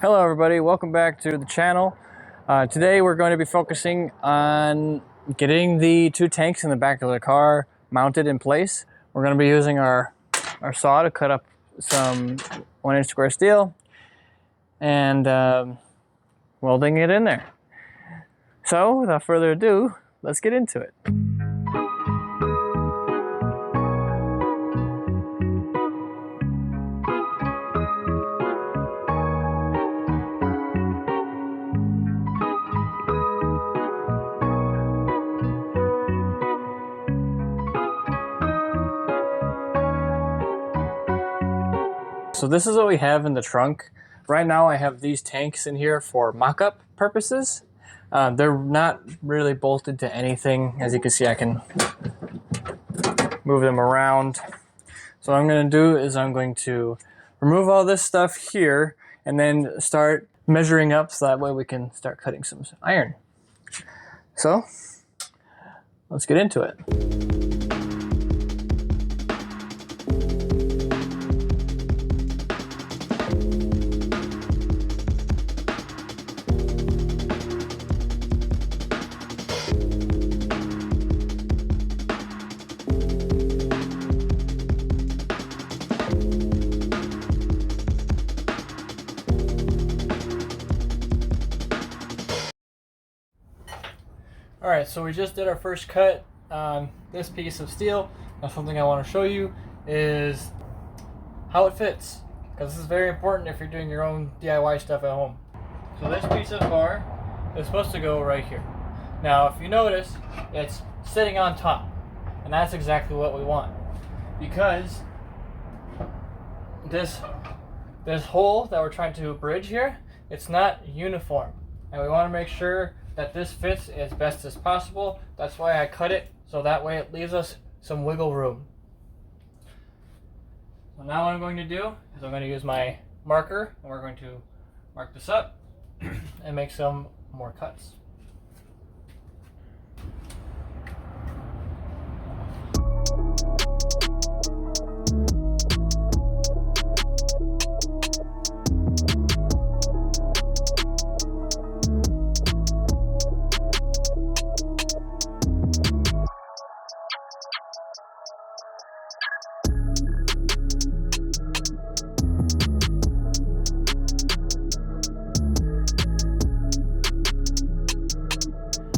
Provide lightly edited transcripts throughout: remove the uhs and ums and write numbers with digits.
Hello everybody, welcome back to the channel. Today we're going to be focusing on getting the two tanks in the back of the car mounted in place. We're going to be using our saw to cut up some 1-inch square steel and welding it in there. So without further ado, let's get into it. So this is what we have in the trunk. Right now I have these tanks in here for mock-up purposes. They're not really bolted to anything. As you can see, I can move them around. So what I'm going to do is I'm going to remove all this stuff here and then start measuring up so that way we can start cutting some iron. So let's get into it. Alright, so we just did our first cut on this piece of steel. Now something I want to show you is how it fits, because this is very important if you're doing your own DIY stuff at home. So this piece of bar is supposed to go right here. Now if you notice, it's sitting on top, and that's exactly what we want, because this hole that we're trying to bridge here, it's not uniform, and we want to make sure that this fits as best as possible. That's why I cut it, so that way it leaves us some wiggle room. So now what I'm going to do is I'm going to use my marker, and we're going to mark this up and make some more cuts.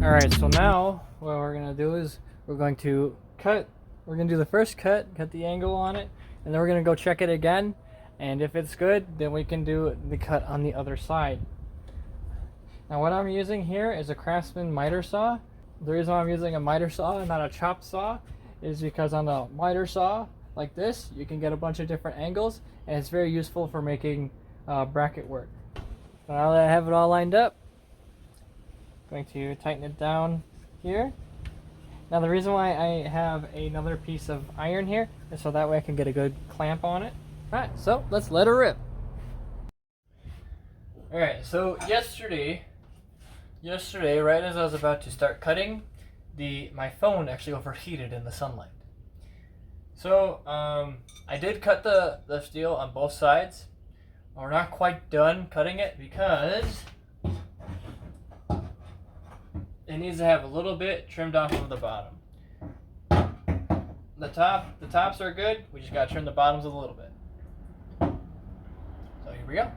Alright, so now what we're going to do is we're going to do the first cut the angle on it, and then we're going to go check it again, and if it's good, then we can do the cut on the other side. Now what I'm using here is a Craftsman miter saw. The reason why I'm using a miter saw and not a chop saw is because on a miter saw like this, you can get a bunch of different angles, and it's very useful for making bracket work. So now that I have it all lined up, going to tighten it down here. Now the reason why I have another piece of iron here is so that way I can get a good clamp on it. Alright, so let's let her rip. Alright, so yesterday, right as I was about to start cutting, my phone actually overheated in the sunlight. So I did cut the steel on both sides. We're not quite done cutting it because it needs to have a little bit trimmed off of the bottom. The tops are good. We just gotta trim the bottoms a little bit. So here we go.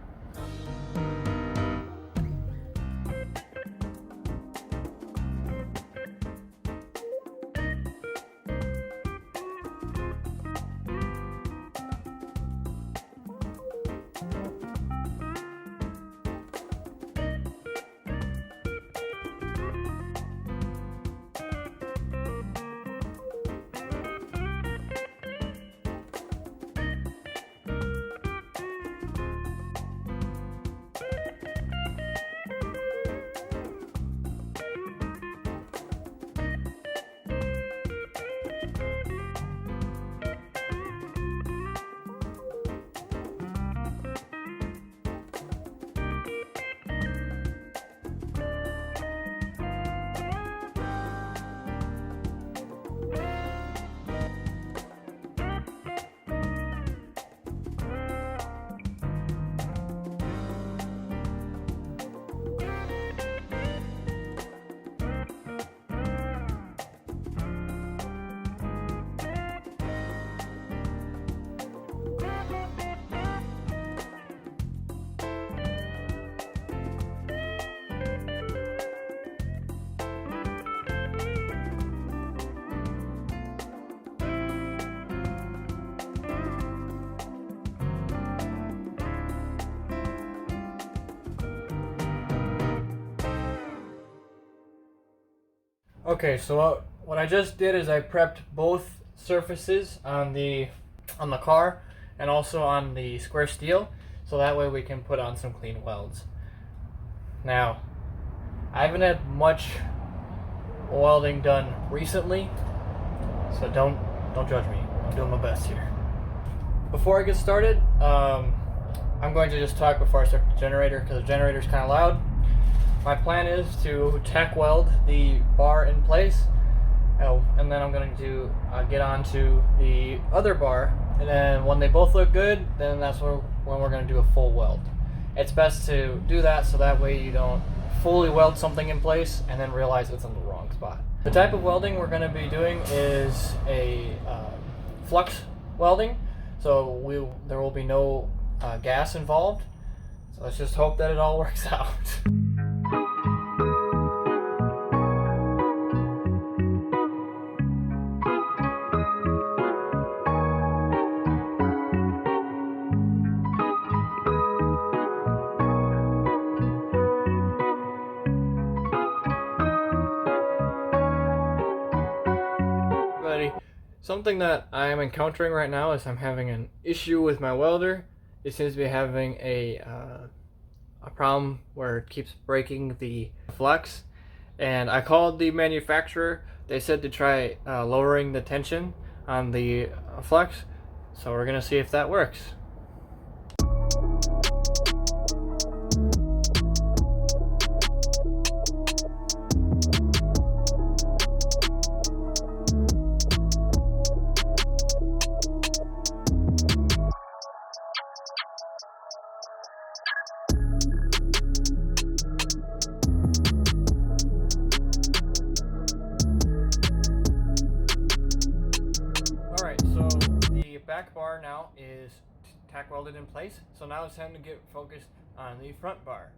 Okay, so what I just did is I prepped both surfaces on the car and also on the square steel, so that way we can put on some clean welds. Now, I haven't had much welding done recently, so don't judge me. I'm doing my best here. Before I get started, I'm going to just talk before I start the generator because the generator is kind of loud. My plan is to tack weld the bar in place, and then I'm going to get onto the other bar, and then when they both look good, then that's when we're going to do a full weld. It's best to do that so that way you don't fully weld something in place and then realize it's in the wrong spot. The type of welding we're going to be doing is a flux welding, so there will be no gas involved. So let's just hope that it all works out. Something that I am encountering right now is I'm having an issue with my welder. It seems to be having a problem where it keeps breaking the flux, and I called the manufacturer. They said to try lowering the tension on the flux, so we're gonna see if that works. Alright, so the back bar now is tack welded in place, so now it's time to get focused on the front bar.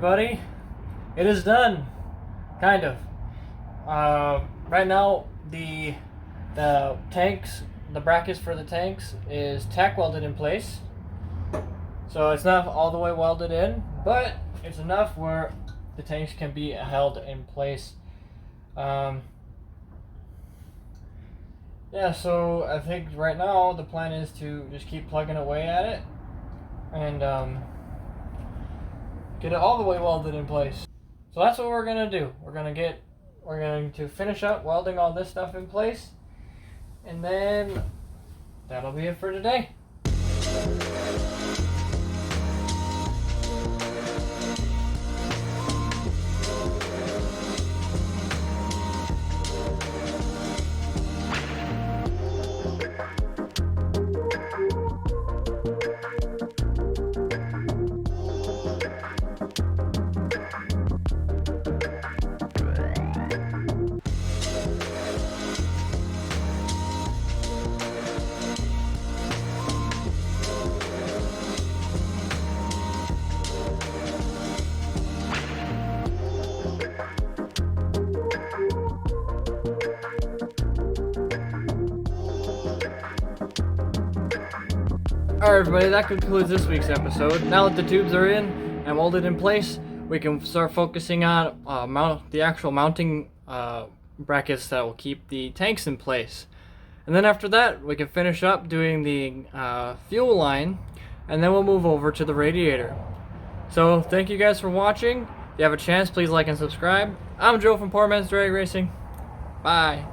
everybody. It is done, kind of. Right now, the tanks, the brackets for the tanks is tack welded in place. So it's not all the way welded in, but it's enough where the tanks can be held in place. Yeah, so I think right now the plan is to just keep plugging away at it and get it all the way welded in place. So that's what we're gonna do. We're going to finish up welding all this stuff in place, and then that'll be it for today. Alright everybody, that concludes this week's episode. Now that the tubes are in and welded in place, we can start focusing on the actual mounting brackets that will keep the tanks in place. And then after that, we can finish up doing the fuel line, and then we'll move over to the radiator. So thank you guys for watching. If you have a chance, please like and subscribe. I'm Joe from Poor Man's Drag Racing. Bye.